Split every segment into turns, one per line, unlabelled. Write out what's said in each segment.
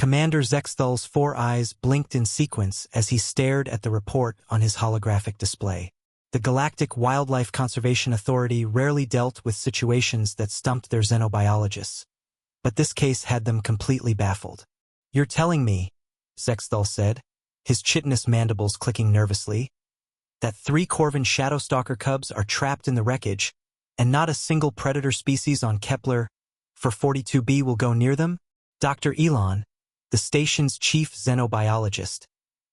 Commander Zexthal's 4 eyes blinked in sequence as he stared at the report on his holographic display. The Galactic Wildlife Conservation Authority rarely dealt with situations that stumped their xenobiologists, but this case had them completely baffled. "You're telling me," Zexthal said, his chitinous mandibles clicking nervously, "that 3 Corvin Shadowstalker cubs are trapped in the wreckage, and not a single predator species on Kepler for 42b will go near them?" Dr. Elon, the station's chief xenobiologist,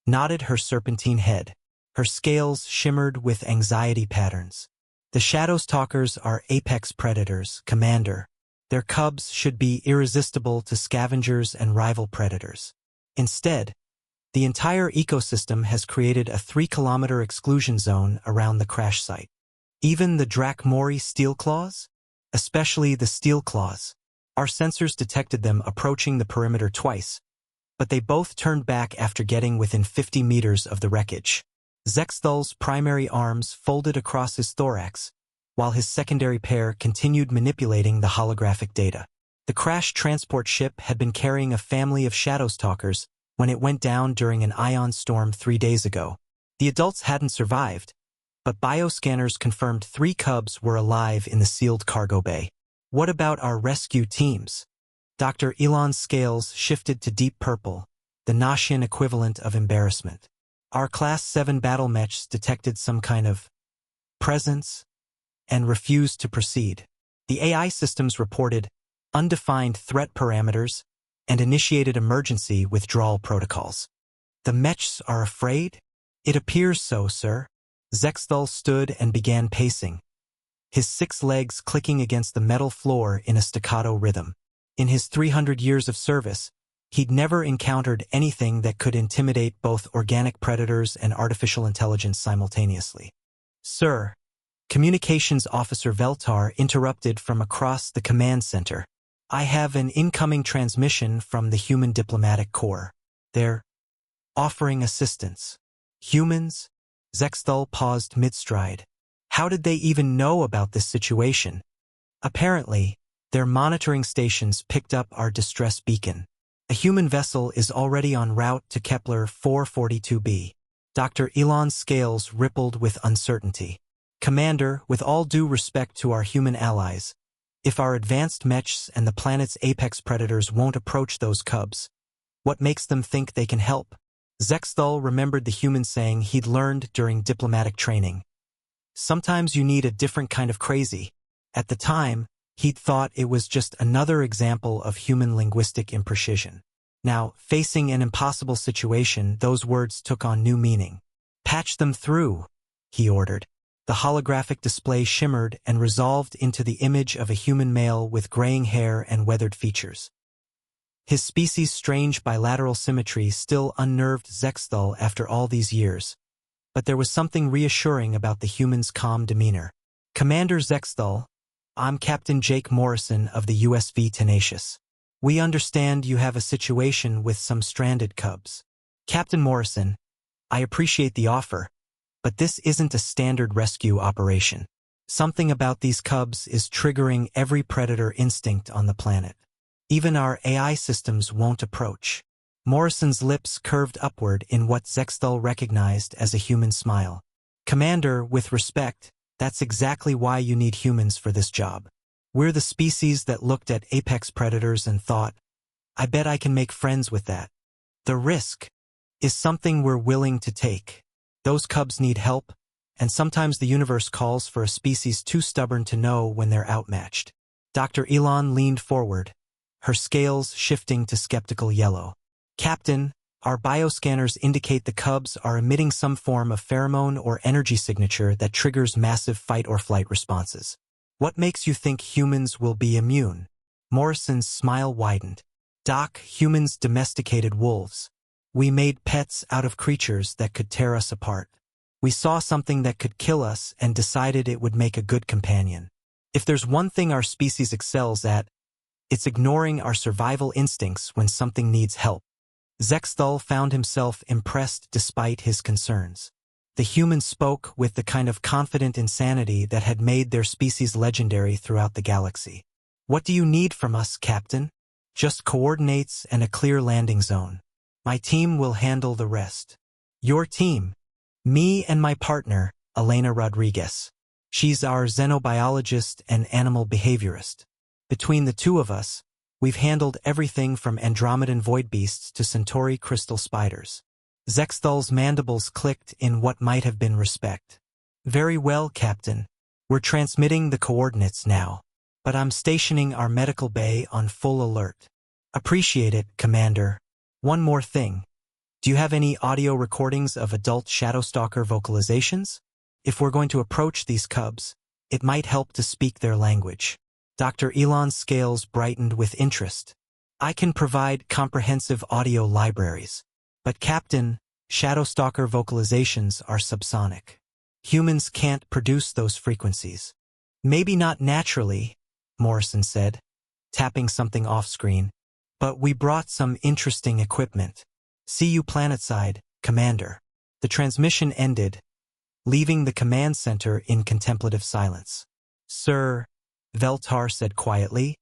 nodded her serpentine head. Her scales shimmered with anxiety patterns. "The Shadowstalkers are apex predators, Commander. Their cubs should be irresistible to scavengers and rival predators. Instead, the entire ecosystem has created a 3-kilometer exclusion zone around the crash site. Even the Drakmori steelclaws? Especially the steelclaws. Our sensors detected them approaching the perimeter twice, but they both turned back after getting within 50 meters of the wreckage." Zexthal's primary arms folded across his thorax, while his secondary pair continued manipulating the holographic data. The crash transport ship had been carrying a family of Shadowstalkers when it went down during an ion storm 3 days ago. The adults hadn't survived, but bioscanners confirmed 3 cubs were alive in the sealed cargo bay. "What about our rescue teams?" Dr. Elon's scales shifted to deep purple, the Noshian equivalent of embarrassment. "Our Class 7 battle mechs detected some kind of presence and refused to proceed. The AI systems reported undefined threat parameters and initiated emergency withdrawal protocols." "The mechs are afraid?" "It appears so, sir." Zexthal stood and began pacing, his 6 legs clicking against the metal floor in a staccato rhythm. In his 300 years of service, he'd never encountered anything that could intimidate both organic predators and artificial intelligence simultaneously. "Sir," Communications Officer Veltar interrupted from across the command center, "I have an incoming transmission from the Human Diplomatic Corps. They're offering assistance." "Humans?" Zexthal paused mid-stride. "How did they even know about this situation?" "Apparently, their monitoring stations picked up our distress beacon. A human vessel is already en route to Kepler 442b. Dr. Elon's scales rippled with uncertainty. "Commander, with all due respect to our human allies, if our advanced mechs and the planet's apex predators won't approach those cubs, what makes them think they can help?" Zexthal remembered the human saying he'd learned during diplomatic training. "Sometimes you need a different kind of crazy." At the time, he'd thought it was just another example of human linguistic imprecision. Now, facing an impossible situation, those words took on new meaning. "Patch them through," he ordered. The holographic display shimmered and resolved into the image of a human male with graying hair and weathered features. His species' strange bilateral symmetry still unnerved Zexthal after all these years, but there was something reassuring about the human's calm demeanor. "Commander Zexthal, I'm Captain Jake Morrison of the USV Tenacious. We understand you have a situation with some stranded cubs." "Captain Morrison, I appreciate the offer, but this isn't a standard rescue operation. Something about these cubs is triggering every predator instinct on the planet. Even our AI systems won't approach." Morrison's lips curved upward in what Zexthal recognized as a human smile. "Commander, with respect, that's exactly why you need humans for this job. We're the species that looked at apex predators and thought, I bet I can make friends with that. The risk is something we're willing to take. Those cubs need help, and sometimes the universe calls for a species too stubborn to know when they're outmatched." Dr. Elon leaned forward, her scales shifting to skeptical yellow. "Captain, our bioscanners indicate the cubs are emitting some form of pheromone or energy signature that triggers massive fight-or-flight responses. What makes you think humans will be immune?" Morrison's smile widened. "Doc, humans domesticated wolves. We made pets out of creatures that could tear us apart. We saw something that could kill us and decided it would make a good companion. If there's one thing our species excels at, it's ignoring our survival instincts when something needs help." Zexthal found himself impressed despite his concerns. The human spoke with the kind of confident insanity that had made their species legendary throughout the galaxy. "What do you need from us, Captain?" Just coordinates and a clear landing zone. My team will handle the rest. Your team? Me and my partner, Elena Rodriguez. She's our xenobiologist and animal behaviorist. Between the two of us, we've handled everything from Andromedan void beasts to Centauri crystal spiders. Zexthal's mandibles clicked in what might have been respect. Very well, Captain. We're transmitting the coordinates now, but I'm stationing our medical bay on full alert. Appreciate it, Commander. One more thing. Do you have any audio recordings of adult Shadowstalker vocalizations? If we're going to approach these cubs, it might help to speak their language. Dr. Elon's scales brightened with interest. I can provide comprehensive audio libraries. But Captain, Shadowstalker vocalizations are subsonic. Humans can't produce those frequencies. Maybe not naturally, Morrison said, tapping something off-screen. But we brought some interesting equipment. See you planetside, Commander. The transmission ended, leaving the command center in contemplative silence. Sir, Veltar said quietly,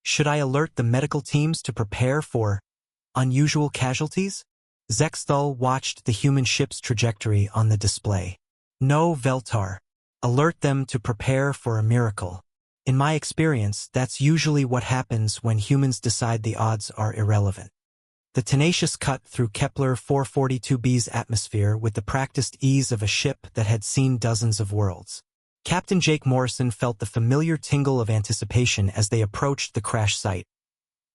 should I alert the medical teams to prepare for unusual casualties? Zexthal watched the human ship's trajectory on the display. No, Veltar. Alert them to prepare for a miracle. In my experience, that's usually what happens when humans decide the odds are irrelevant. The tenacious cut through Kepler 442b's atmosphere with the practiced ease of a ship that had seen dozens of worlds. Captain Jake Morrison felt the familiar tingle of anticipation as they approached the crash site,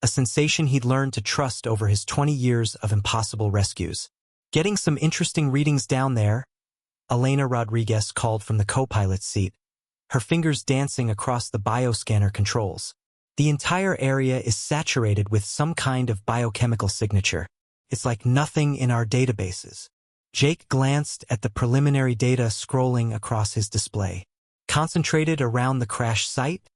a sensation he'd learned to trust over his 20 years of impossible rescues. Getting some interesting readings down there, Elena Rodriguez called from the co-pilot's seat, her fingers dancing across the bioscanner controls. The entire area is saturated with some kind of biochemical signature. It's like nothing in our databases. Jake glanced at the preliminary data scrolling across his display. Concentrated around the crash site,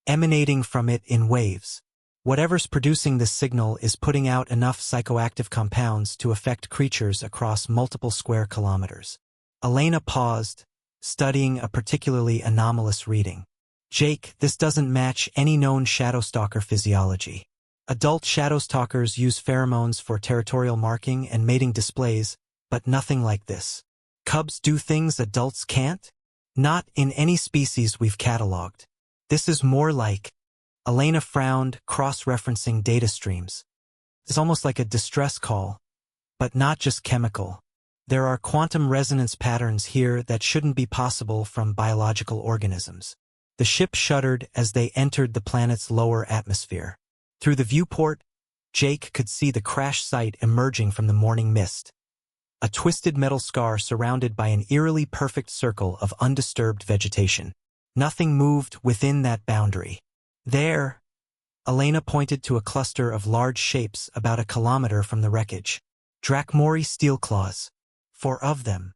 emanating from it in waves. Whatever's producing this signal is putting out enough psychoactive compounds to affect creatures across multiple square kilometers. Elena paused, studying a particularly anomalous reading. Jake, this doesn't match any known Shadowstalker physiology. Adult Shadowstalkers use pheromones for territorial marking and mating displays, but nothing like this. Cubs do things adults can't? Not in any species we've cataloged. This is more like... Elena frowned, cross-referencing data streams. It's almost like a distress call, but not just chemical. There are quantum resonance patterns here that shouldn't be possible from biological organisms. The ship shuddered as they entered the planet's lower atmosphere. Through the viewport, Jake could see the crash site emerging from the morning mist. A twisted metal scar surrounded by an eerily perfect circle of undisturbed vegetation. Nothing moved within that boundary. There, Elena pointed to a cluster of large shapes about a kilometer from the wreckage. Drachmori steel claws. 4 of them.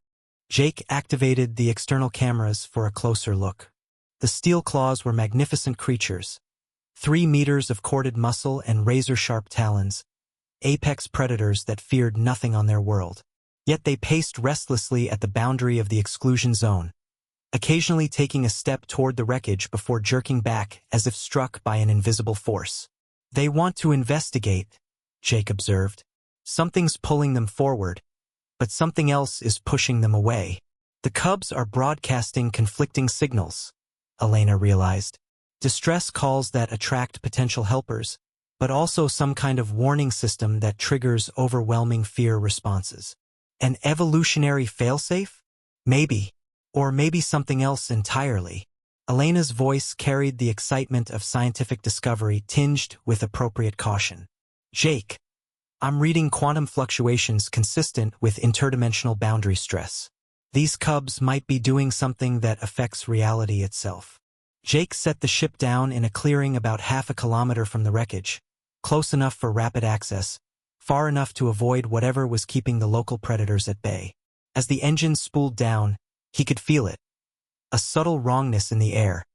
Jake activated the external cameras for a closer look. The steel claws were magnificent creatures. 3 meters of corded muscle and razor-sharp talons. Apex predators that feared nothing on their world. Yet they paced restlessly at the boundary of the exclusion zone, occasionally taking a step toward the wreckage before jerking back as if struck by an invisible force. They want to investigate, Jake observed. Something's pulling them forward, but something else is pushing them away. The cubs are broadcasting conflicting signals, Elena realized. Distress calls that attract potential helpers, but also some kind of warning system that triggers overwhelming fear responses. An evolutionary failsafe? Maybe. Or maybe something else entirely. Elena's voice carried the excitement of scientific discovery tinged with appropriate caution. Jake, I'm reading quantum fluctuations consistent with interdimensional boundary stress. These cubs might be doing something that affects reality itself. Jake set the ship down in a clearing about half a kilometer from the wreckage, close enough for rapid access, far enough to avoid whatever was keeping the local predators at bay. As the engine spooled down, he could feel it. A subtle wrongness in the air,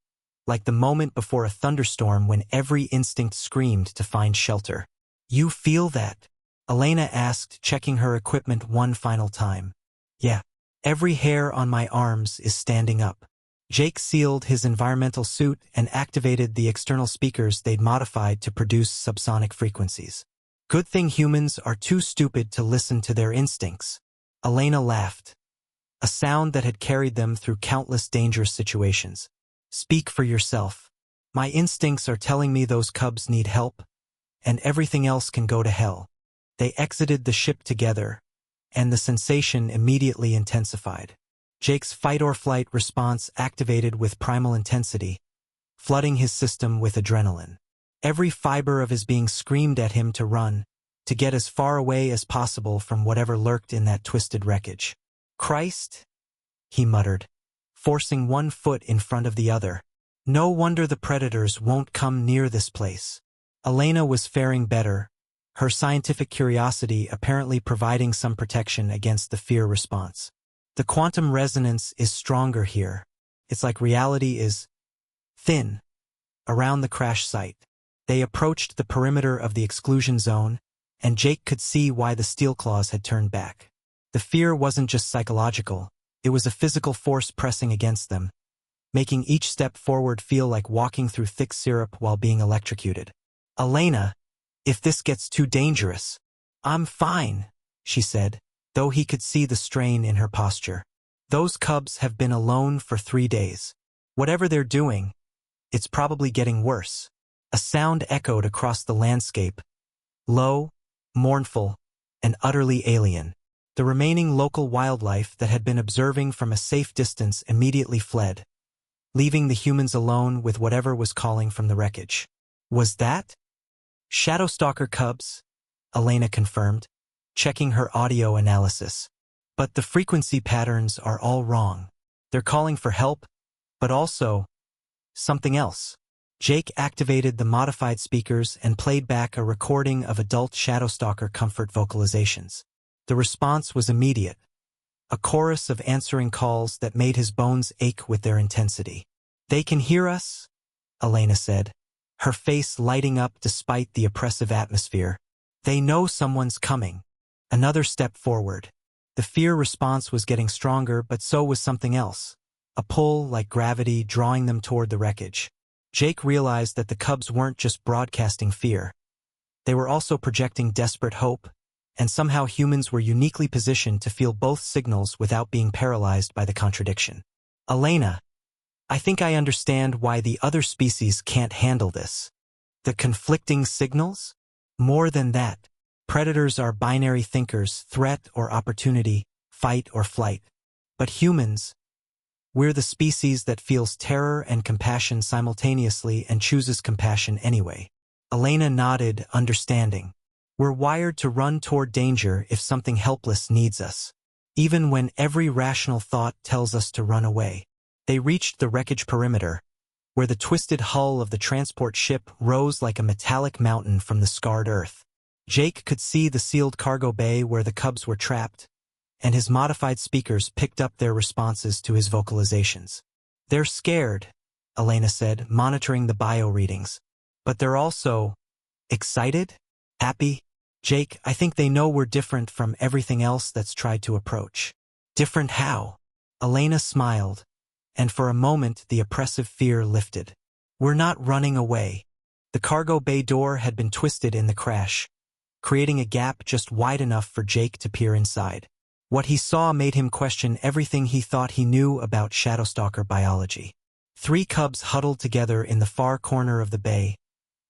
like the moment before a thunderstorm when every instinct screamed to find shelter. You feel that? Elena asked, checking her equipment one final time. Yeah. Every hair on my arms is standing up. Jake sealed his environmental suit and activated the external speakers they'd modified to produce subsonic frequencies. Good thing humans are too stupid to listen to their instincts. Elena laughed, a sound that had carried them through countless dangerous situations. Speak for yourself. My instincts are telling me those cubs need help, and everything else can go to hell. They exited the ship together, and the sensation immediately intensified. Jake's fight-or-flight response activated with primal intensity, flooding his system with adrenaline. Every fiber of his being screamed at him to run, to get as far away as possible from whatever lurked in that twisted wreckage. Christ, he muttered, forcing one foot in front of the other. No wonder the predators won't come near this place. Elena was faring better, her scientific curiosity apparently providing some protection against the fear response. The quantum resonance is stronger here. It's like reality is thin around the crash site. They approached the perimeter of the exclusion zone, and Jake could see why the steel claws had turned back. The fear wasn't just psychological, it was a physical force pressing against them, making each step forward feel like walking through thick syrup while being electrocuted. Elena, if this gets too dangerous. I'm fine, she said, though he could see the strain in her posture. Those cubs have been alone for 3 days. Whatever they're doing, it's probably getting worse. A sound echoed across the landscape, low, mournful, and utterly alien. The remaining local wildlife that had been observing from a safe distance immediately fled, leaving the humans alone with whatever was calling from the wreckage. Was that Shadowstalker cubs? Elena confirmed, checking her audio analysis. But the frequency patterns are all wrong. They're calling for help, but also something else. Jake activated the modified speakers and played back a recording of adult Shadowstalker comfort vocalizations. The response was immediate, a chorus of answering calls that made his bones ache with their intensity. They can hear us, Elena said, her face lighting up despite the oppressive atmosphere. They know someone's coming. Another step forward. The fear response was getting stronger, but so was something else. A pull like gravity drawing them toward the wreckage. Jake realized that the cubs weren't just broadcasting fear. They were also projecting desperate hope, and somehow humans were uniquely positioned to feel both signals without being paralyzed by the contradiction. Elena, I think I understand why the other species can't handle this. The conflicting signals? More than that, predators are binary thinkers, threat or opportunity, fight or flight. But humans, we're the species that feels terror and compassion simultaneously and chooses compassion anyway. Elena nodded, understanding. We're wired to run toward danger if something helpless needs us, even when every rational thought tells us to run away. They reached the wreckage perimeter, where the twisted hull of the transport ship rose like a metallic mountain from the scarred earth. Jake could see the sealed cargo bay where the cubs were trapped, and his modified speakers picked up their responses to his vocalizations. They're scared, Elena said, monitoring the bio readings. But they're also excited? Happy? Jake, I think they know we're different from everything else that's tried to approach. Different how? Elena smiled, and for a moment the oppressive fear lifted. We're not running away. The cargo bay door had been twisted in the crash, creating a gap just wide enough for Jake to peer inside. What he saw made him question everything he thought he knew about Shadowstalker biology. 3 cubs huddled together in the far corner of the bay,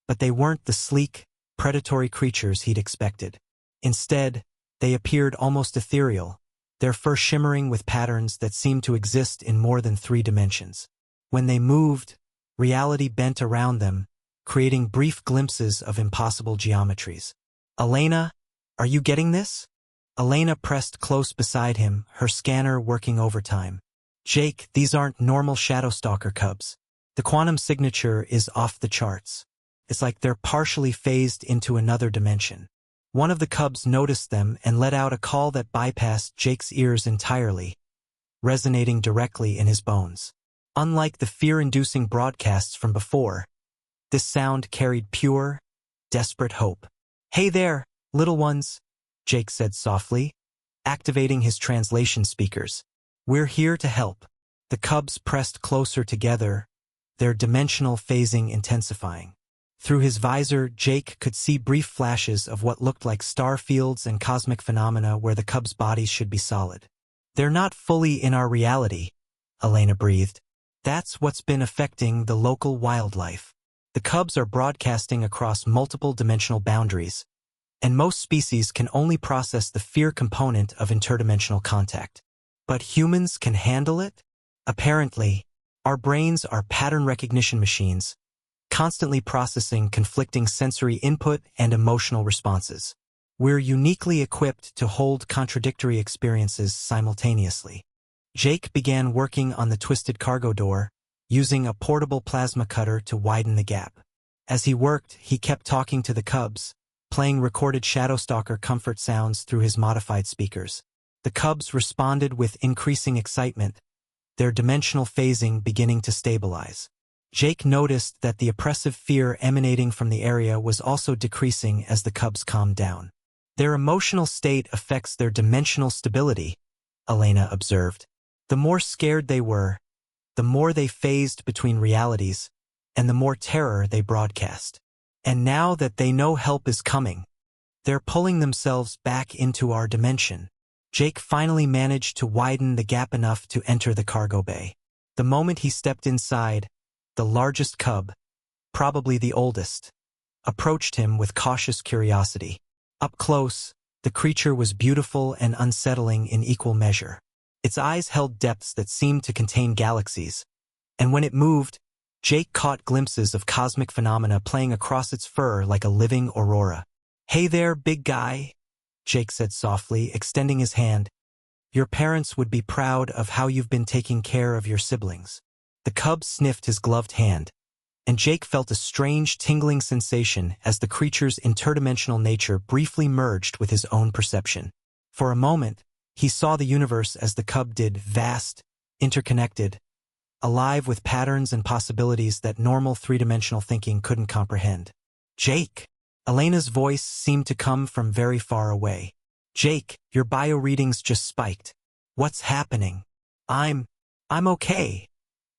but they weren't the sleek, predatory creatures he'd expected. Instead, they appeared almost ethereal, their fur shimmering with patterns that seemed to exist in more than 3 dimensions. When they moved, reality bent around them, creating brief glimpses of impossible geometries. Elena, are you getting this? Elena pressed close beside him, her scanner working overtime. Jake, these aren't normal Shadowstalker cubs. The quantum signature is off the charts. It's like they're partially phased into another dimension. One of the cubs noticed them and let out a call that bypassed Jake's ears entirely, resonating directly in his bones. Unlike the fear-inducing broadcasts from before, this sound carried pure, desperate hope. Hey there, little ones, Jake said softly, activating his translation speakers. We're here to help. The cubs pressed closer together, their dimensional phasing intensifying. Through his visor, Jake could see brief flashes of what looked like star fields and cosmic phenomena where the cubs' bodies should be solid. "They're not fully in our reality," Elena breathed. "That's what's been affecting the local wildlife. The cubs are broadcasting across multiple dimensional boundaries, and most species can only process the fear component of interdimensional contact. But humans can handle it? Apparently, our brains are pattern recognition machines, constantly processing conflicting sensory input and emotional responses. We're uniquely equipped to hold contradictory experiences simultaneously." Jake began working on the twisted cargo door, using a portable plasma cutter to widen the gap. As he worked, he kept talking to the cubs, playing recorded Shadowstalker comfort sounds through his modified speakers. The cubs responded with increasing excitement, their dimensional phasing beginning to stabilize. Jake noticed that the oppressive fear emanating from the area was also decreasing as the cubs calmed down. "Their emotional state affects their dimensional stability," Elena observed. "The more scared they were, the more they phased between realities, and the more terror they broadcast. And now that they know help is coming, they're pulling themselves back into our dimension." Jake finally managed to widen the gap enough to enter the cargo bay. The moment he stepped inside, the largest cub, probably the oldest, approached him with cautious curiosity. Up close, the creature was beautiful and unsettling in equal measure. Its eyes held depths that seemed to contain galaxies, and when it moved, Jake caught glimpses of cosmic phenomena playing across its fur like a living aurora. "Hey there, big guy," Jake said softly, extending his hand. "Your parents would be proud of how you've been taking care of your siblings." The cub sniffed his gloved hand, and Jake felt a strange tingling sensation as the creature's interdimensional nature briefly merged with his own perception. For a moment, he saw the universe as the cub did, vast, interconnected, alive with patterns and possibilities that normal three-dimensional thinking couldn't comprehend. "Jake!" Elena's voice seemed to come from very far away. "Jake, your bio readings just spiked. What's happening?" I'm okay,"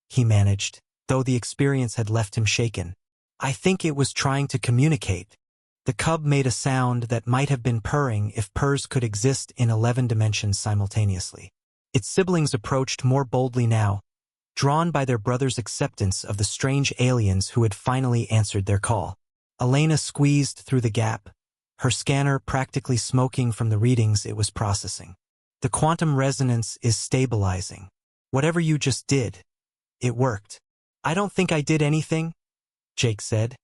he managed, though the experience had left him shaken. "I think it was trying to communicate." The cub made a sound that might have been purring if purrs could exist in 11 dimensions simultaneously. Its siblings approached more boldly now, drawn by their brother's acceptance of the strange aliens who had finally answered their call. Elena squeezed through the gap, her scanner practically smoking from the readings it was processing. "The quantum resonance is stabilizing. Whatever you just did, it worked." "I don't think I did anything," Jake said,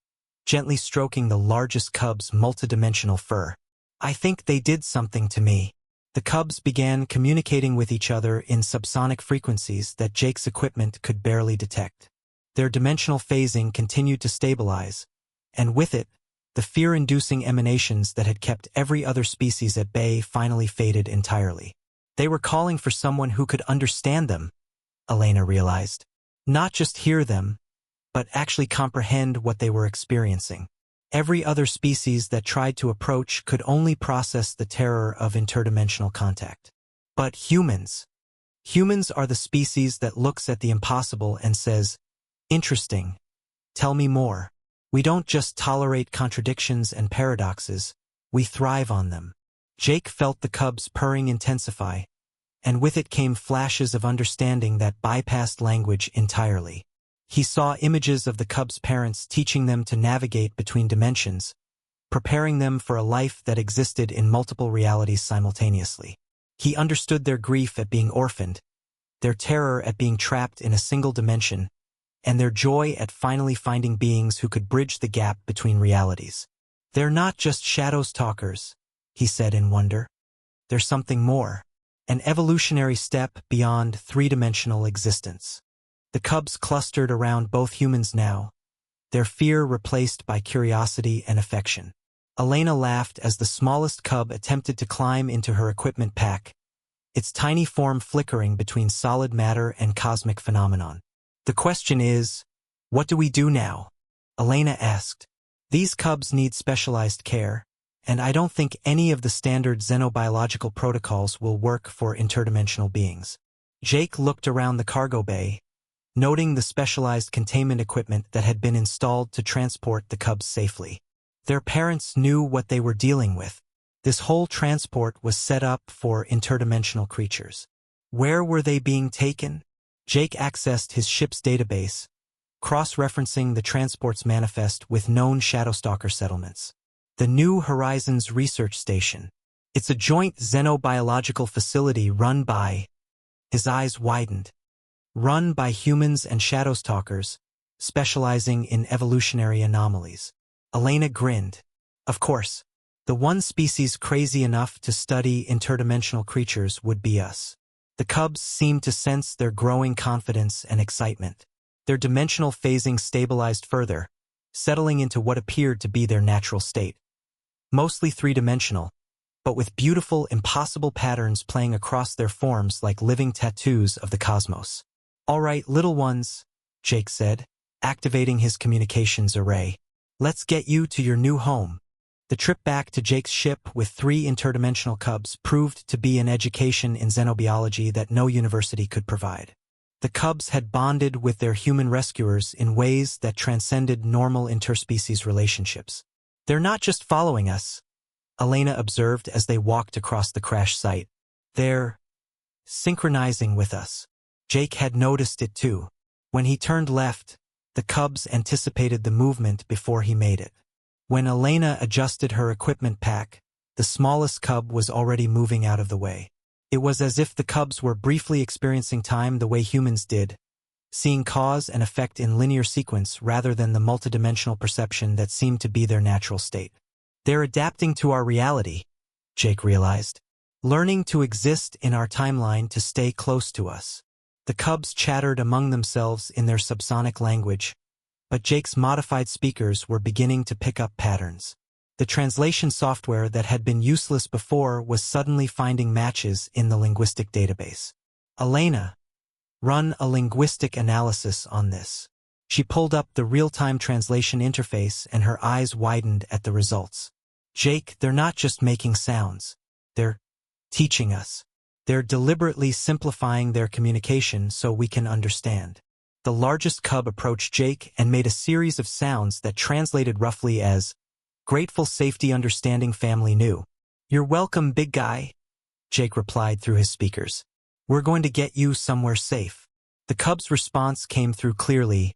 gently stroking the largest cub's multidimensional fur. "I think they did something to me." The cubs began communicating with each other in subsonic frequencies that Jake's equipment could barely detect. Their dimensional phasing continued to stabilize, and with it, the fear-inducing emanations that had kept every other species at bay finally faded entirely. They were calling for someone who could understand them, Elena realized. Not just hear them, but actually comprehend what they were experiencing. Every other species that tried to approach could only process the terror of interdimensional contact. But humans are the species that looks at the impossible and says, "Interesting. Tell me more." We don't just tolerate contradictions and paradoxes, we thrive on them. Jake felt the cub's purring intensify, and with it came flashes of understanding that bypassed language entirely. He saw images of the cub's parents teaching them to navigate between dimensions, preparing them for a life that existed in multiple realities simultaneously. He understood their grief at being orphaned, their terror at being trapped in a single dimension, and their joy at finally finding beings who could bridge the gap between realities. "They're not just Shadowstalkers," he said in wonder. "There's something more, an evolutionary step beyond three-dimensional existence." The cubs clustered around both humans now, their fear replaced by curiosity and affection. Elena laughed as the smallest cub attempted to climb into her equipment pack, its tiny form flickering between solid matter and cosmic phenomenon. "The question is, what do we do now?" Elena asked. "These cubs need specialized care, and I don't think any of the standard xenobiological protocols will work for interdimensional beings. Jake looked around the cargo bay, noting the specialized containment equipment that had been installed to transport the cubs safely. Their parents knew what they were dealing with. This whole transport was set up for interdimensional creatures. Where were they being taken? Jake accessed his ship's database, cross-referencing the transport's manifest with known Shadowstalker settlements. The New Horizons Research Station. It's a joint xenobiological facility run by... His eyes widened. Run by humans and Shadowstalkers, specializing in evolutionary anomalies. Elena grinned. Of course, the one species crazy enough to study interdimensional creatures would be us. The cubs seemed to sense their growing confidence and excitement. Their dimensional phasing stabilized further, settling into what appeared to be their natural state. Mostly three-dimensional, but with beautiful, impossible patterns playing across their forms like living tattoos of the cosmos. "All right, little ones," Jake said, activating his communications array. "Let's get you to your new home." The trip back to Jake's ship with 3 interdimensional cubs proved to be an education in xenobiology that no university could provide. The cubs had bonded with their human rescuers in ways that transcended normal interspecies relationships. "They're not just following us," Elena observed as they walked across the crash site. "They're synchronizing with us." Jake had noticed it too. When he turned left, the cubs anticipated the movement before he made it. When Elena adjusted her equipment pack, the smallest cub was already moving out of the way. It was as if the cubs were briefly experiencing time the way humans did, seeing cause and effect in linear sequence rather than the multidimensional perception that seemed to be their natural state. "They're adapting to our reality," Jake realized, "learning to exist in our timeline to stay close to us." The cubs chattered among themselves in their subsonic language, but Jake's modified speakers were beginning to pick up patterns. The translation software that had been useless before was suddenly finding matches in the linguistic database. "Elena, run a linguistic analysis on this." She pulled up the real-time translation interface and her eyes widened at the results. "Jake, they're not just making sounds. They're teaching us. They're deliberately simplifying their communication so we can understand." The largest cub approached Jake and made a series of sounds that translated roughly as, "Grateful safety understanding family new." "You're welcome, big guy," Jake replied through his speakers. "We're going to get you somewhere safe." The cub's response came through clearly.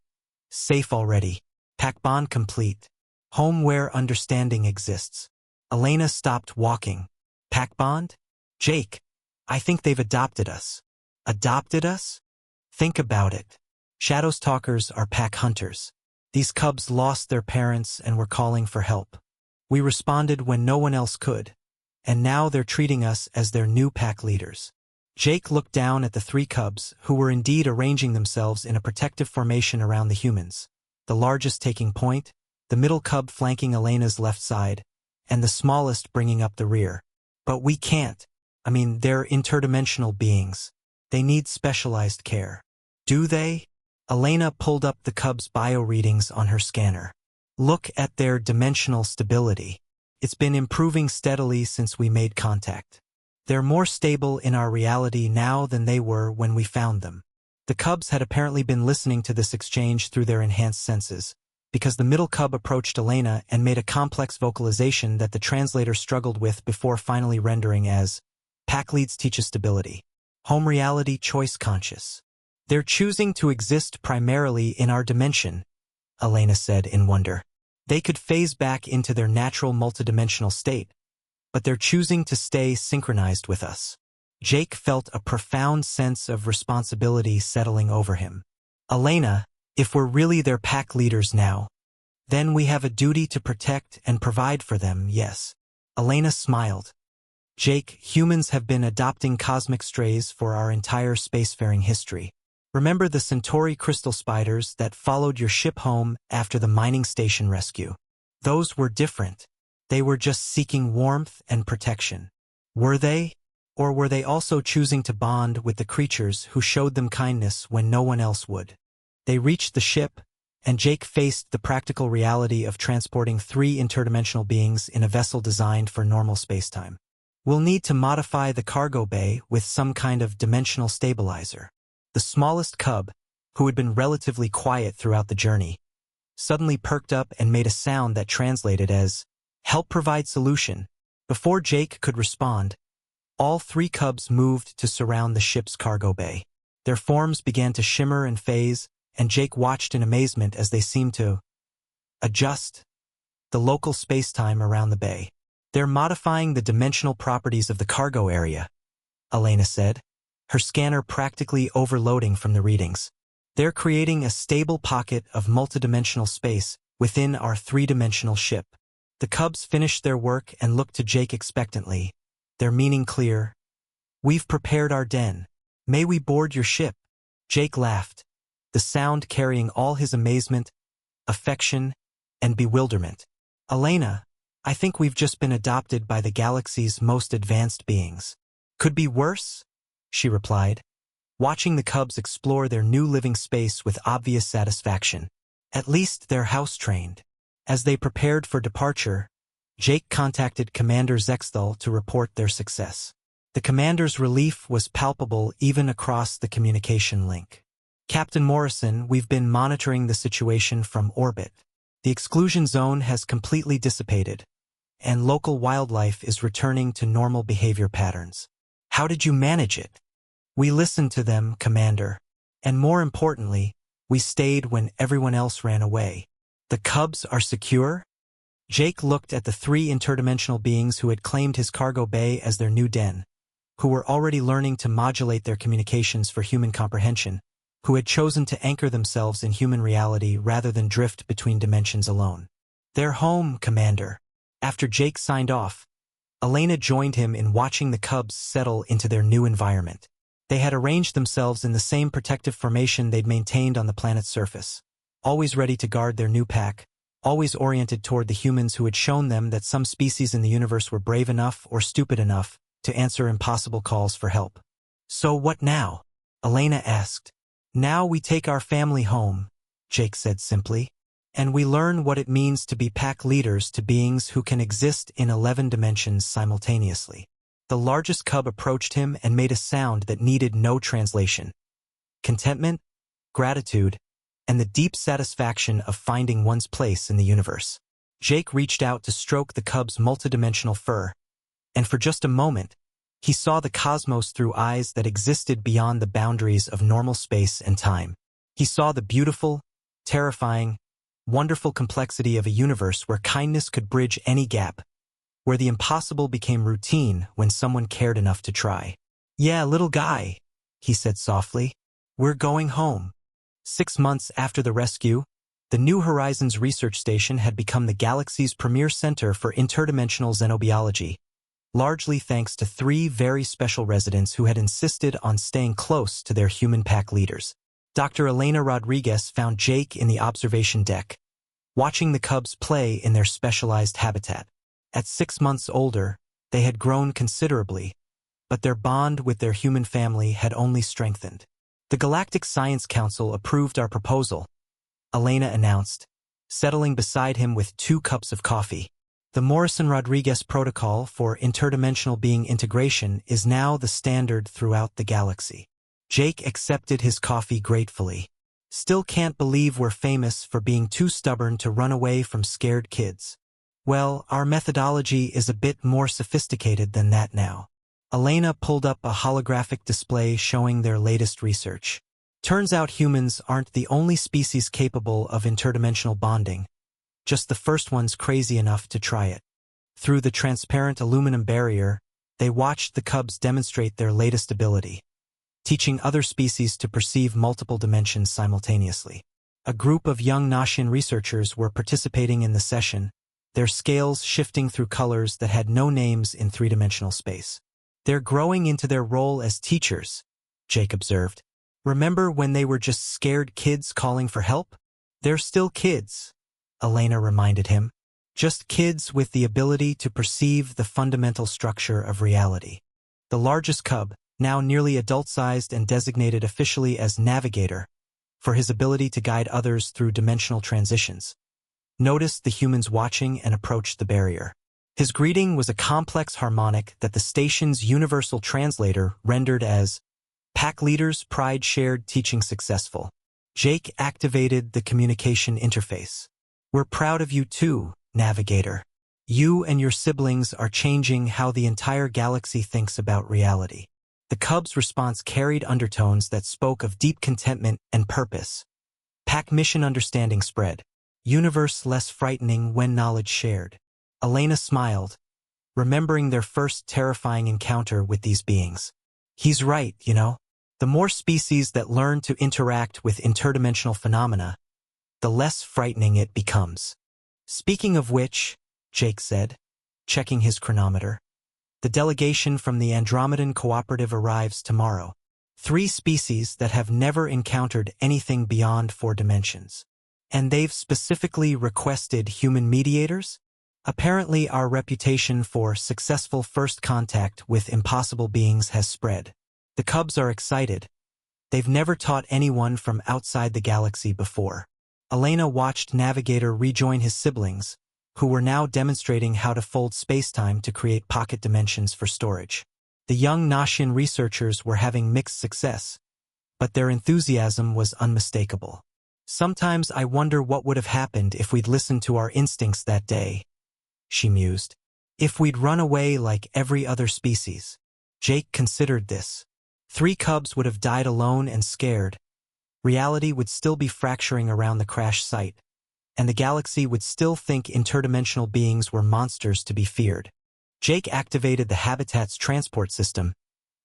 "Safe already. Pack bond complete. Home where understanding exists." Elena stopped walking. "Pack bond? Jake, I think they've adopted us." "Adopted us? Think about it. Shadowstalkers are pack hunters. These cubs lost their parents and were calling for help. We responded when no one else could, and now they're treating us as their new pack leaders." Jake looked down at the 3 cubs, who were indeed arranging themselves in a protective formation around the humans, the largest taking point, the middle cub flanking Elena's left side, and the smallest bringing up the rear. "But we can't. They're interdimensional beings. They need specialized care." "Do they?" Elena pulled up the cubs' bio readings on her scanner. "Look at their dimensional stability. It's been improving steadily since we made contact. They're more stable in our reality now than they were when we found them." The cubs had apparently been listening to this exchange through their enhanced senses, because the middle cub approached Elena and made a complex vocalization that the translator struggled with before finally rendering as, "Pack leads teaches stability. Home reality choice conscious. They're choosing to exist primarily in our dimension," Elena said in wonder. "They could phase back into their natural multidimensional state, but they're choosing to stay synchronized with us." Jake felt a profound sense of responsibility settling over him. "Elena, if we're really their pack leaders now, then we have a duty to protect and provide for them, yes." Elena smiled. "Jake, humans have been adopting cosmic strays for our entire spacefaring history. Remember the Centauri crystal spiders that followed your ship home after the mining station rescue? Those were different. They were just seeking warmth and protection. Were they? Or were they also choosing to bond with the creatures who showed them kindness when no one else would?" They reached the ship, and Jake faced the practical reality of transporting 3 interdimensional beings in a vessel designed for normal spacetime. We'll need to modify the cargo bay with some kind of dimensional stabilizer. The smallest cub, who had been relatively quiet throughout the journey, suddenly perked up and made a sound that translated as, "Help provide solution." Before Jake could respond, all three cubs moved to surround the ship's cargo bay. Their forms began to shimmer and phase, and Jake watched in amazement as they seemed to adjust the local space-time around the bay. "They're modifying the dimensional properties of the cargo area," Elena said, her scanner practically overloading from the readings. "They're creating a stable pocket of multidimensional space within our three-dimensional ship." The cubs finished their work and looked to Jake expectantly, their meaning clear. "We've prepared our den. May we board your ship?" Jake laughed, the sound carrying all his amazement, affection, and bewilderment. "Elena, I think we've just been adopted by the galaxy's most advanced beings." "Could be worse," she replied, watching the cubs explore their new living space with obvious satisfaction. "At least they're house-trained." As they prepared for departure, Jake contacted Commander Zexthal to report their success. The commander's relief was palpable even across the communication link. "Captain Morrison, we've been monitoring the situation from orbit. The exclusion zone has completely dissipated, and local wildlife is returning to normal behavior patterns." "How did you manage it?" "We listened to them, Commander. And more importantly, we stayed when everyone else ran away." "The cubs are secure?" Jake looked at the three interdimensional beings who had claimed his cargo bay as their new den, who were already learning to modulate their communications for human comprehension, who had chosen to anchor themselves in human reality rather than drift between dimensions alone. "They're home, Commander." After Jake signed off, Elena joined him in watching the cubs settle into their new environment. They had arranged themselves in the same protective formation they'd maintained on the planet's surface, always ready to guard their new pack, always oriented toward the humans who had shown them that some species in the universe were brave enough or stupid enough to answer impossible calls for help. "So what now?" Elena asked. "Now we take our family home," Jake said simply, "and we learn what it means to be pack leaders to beings who can exist in 11 dimensions simultaneously." The largest cub approached him and made a sound that needed no translation. Contentment, gratitude, and the deep satisfaction of finding one's place in the universe. Jake reached out to stroke the cub's multidimensional fur, and for just a moment, he saw the cosmos through eyes that existed beyond the boundaries of normal space and time. He saw the beautiful, terrifying, wonderful complexity of a universe where kindness could bridge any gap, where the impossible became routine when someone cared enough to try. "Yeah, little guy," he said softly, "we're going home." 6 months after the rescue, the New Horizons Research Station had become the galaxy's premier center for interdimensional xenobiology, largely thanks to 3 very special residents who had insisted on staying close to their human pack leaders. Dr. Elena Rodriguez found Jake in the observation deck, watching the cubs play in their specialized habitat. At 6 months older, they had grown considerably, but their bond with their human family had only strengthened. "The Galactic Science Council approved our proposal," Elena announced, settling beside him with 2 cups of coffee. "The Morrison-Rodriguez protocol for interdimensional being integration is now the standard throughout the galaxy." Jake accepted his coffee gratefully. "Still can't believe we're famous for being too stubborn to run away from scared kids." "Well, our methodology is a bit more sophisticated than that now." Elena pulled up a holographic display showing their latest research. "Turns out humans aren't the only species capable of interdimensional bonding, just the first ones crazy enough to try it." Through the transparent aluminum barrier, they watched the cubs demonstrate their latest ability, teaching other species to perceive multiple dimensions simultaneously. A group of young Noshian researchers were participating in the session, their scales shifting through colors that had no names in three-dimensional space. "They're growing into their role as teachers," Jake observed. "Remember when they were just scared kids calling for help? They're still kids," Elena reminded him. "Just kids with the ability to perceive the fundamental structure of reality." The largest cub, now nearly adult-sized and designated officially as Navigator, for his ability to guide others through dimensional transitions, noticed the humans watching and approached the barrier. His greeting was a complex harmonic that the station's universal translator rendered as, "Pack leaders, pride shared, teaching successful." Jake activated the communication interface. "We're proud of you too, Navigator. You and your siblings are changing how the entire galaxy thinks about reality." The Cub's response carried undertones that spoke of deep contentment and purpose. Pack mission understanding spread. Universe less frightening when knowledge shared. Elena smiled, remembering their first terrifying encounter with these beings. He's right, you know. The more species that learn to interact with interdimensional phenomena, the less frightening it becomes. Speaking of which, Jake said, checking his chronometer, the delegation from the Andromedan Cooperative arrives tomorrow. 3 species that have never encountered anything beyond 4 dimensions. And they've specifically requested human mediators? Apparently our reputation for successful first contact with impossible beings has spread. The Cubs are excited. They've never taught anyone from outside the galaxy before. Elena watched Navigator rejoin his siblings, who were now demonstrating how to fold spacetime to create pocket dimensions for storage. The young Noshian researchers were having mixed success, but their enthusiasm was unmistakable. "Sometimes I wonder what would have happened if we'd listened to our instincts that day," she mused. "If we'd run away like every other species." Jake considered this. 3 Cubs would have died alone and scared. Reality would still be fracturing around the crash site, and the galaxy would still think interdimensional beings were monsters to be feared. Jake activated the habitat's transport system,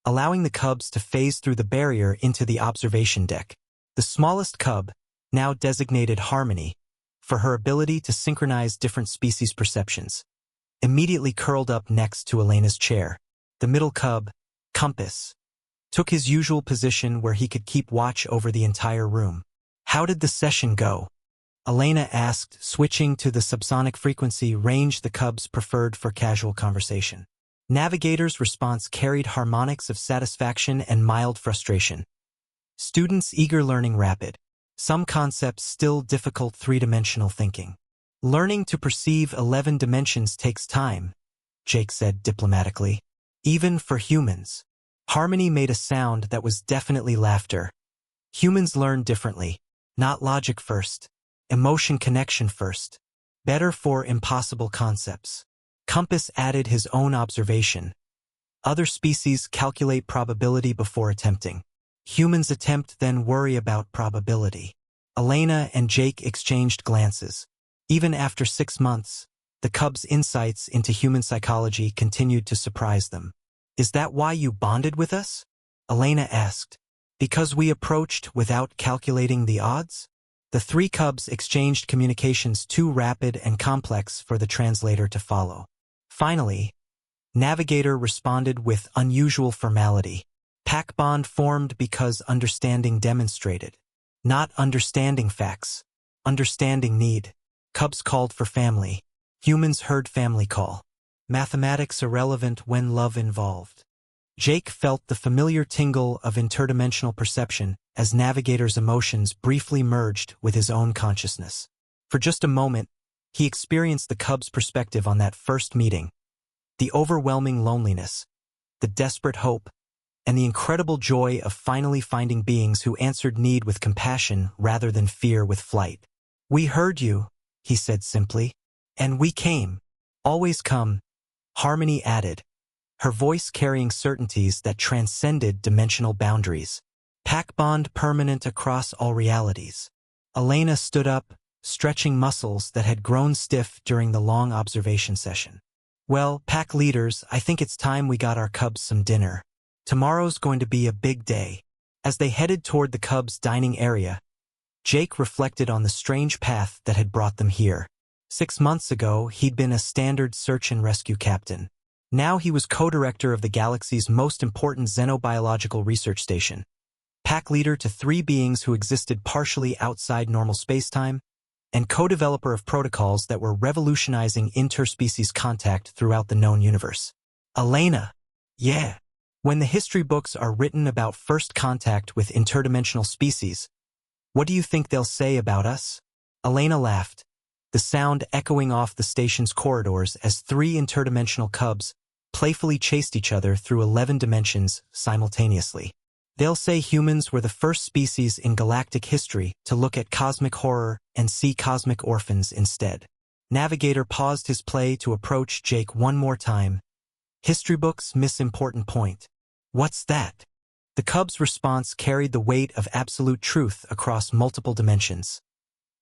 allowing the Cubs to phase through the barrier into the observation deck. The smallest Cub, now designated Harmony, for her ability to synchronize different species' perceptions, immediately curled up next to Elena's chair. The middle Cub, Compass, took his usual position where he could keep watch over the entire room. "How did the session go?" Elena asked, switching to the subsonic frequency range the Cubs preferred for casual conversation. Navigator's response carried harmonics of satisfaction and mild frustration. "Students' eager learning rapid. Some concepts still difficult 3-dimensional thinking. Learning to perceive 11 dimensions takes time," Jake said diplomatically. "Even for humans." Harmony made a sound that was definitely laughter. "Humans learn differently. Not logic first. Emotion connection first. Better for impossible concepts." Compass added his own observation. "Other species calculate probability before attempting. Humans attempt then worry about probability." Elena and Jake exchanged glances. Even after 6 months, the Cubs' insights into human psychology continued to surprise them. "Is that why you bonded with us?" Elena asked. "Because we approached without calculating the odds?" The 3 Cubs exchanged communications too rapid and complex for the translator to follow. Finally, Navigator responded with unusual formality. "Pack bond formed because understanding demonstrated. Not understanding facts. Understanding need." Cubs called for family. Humans heard family call. Mathematics irrelevant when love involved. Jake felt the familiar tingle of interdimensional perception as Navigator's emotions briefly merged with his own consciousness. For just a moment, he experienced the Cubs' perspective on that first meeting. The overwhelming loneliness, the desperate hope, and the incredible joy of finally finding beings who answered need with compassion rather than fear with flight. "We heard you," he said simply. "And we came. Always come," Harmony added, her voice carrying certainties that transcended dimensional boundaries. "Pack bond permanent across all realities." Elena stood up, stretching muscles that had grown stiff during the long observation session. "Well, pack leaders, I think it's time we got our Cubs some dinner. Tomorrow's going to be a big day." As they headed toward the Cubs' dining area, Jake reflected on the strange path that had brought them here. 6 months ago, he'd been a standard search and rescue captain. Now he was co-director of the galaxy's most important xenobiological research station, pack leader to 3 beings who existed partially outside normal spacetime, and co-developer of protocols that were revolutionizing interspecies contact throughout the known universe. Elena. Yeah. When the history books are written about first contact with interdimensional species, what do you think they'll say about us? Elena laughed. the sound echoing off the station's corridors as 3 interdimensional cubs playfully chased each other through 11 dimensions simultaneously. They'll say humans were the first species in galactic history to look at cosmic horror and see cosmic orphans instead. Navigator paused his play to approach Jake one more time. History books miss important point. What's that? The cub's response carried the weight of absolute truth across multiple dimensions.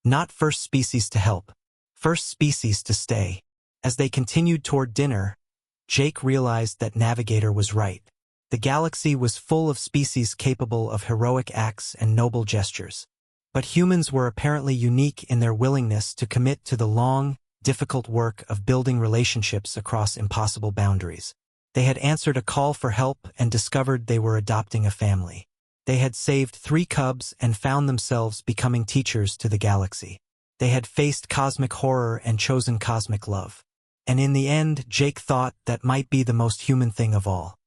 Not first species to help, first species to stay. As they continued toward dinner, Jake realized that Navigator was right. The galaxy was full of species capable of heroic acts and noble gestures. But humans were apparently unique in their willingness to commit to the long, difficult work of building relationships across impossible boundaries. They had answered a call for help and discovered they were adopting a family. They had saved 3 cubs and found themselves becoming teachers to the galaxy. They had faced cosmic horror and chosen cosmic love. And in the end, Jake thought that might be the most human thing of all.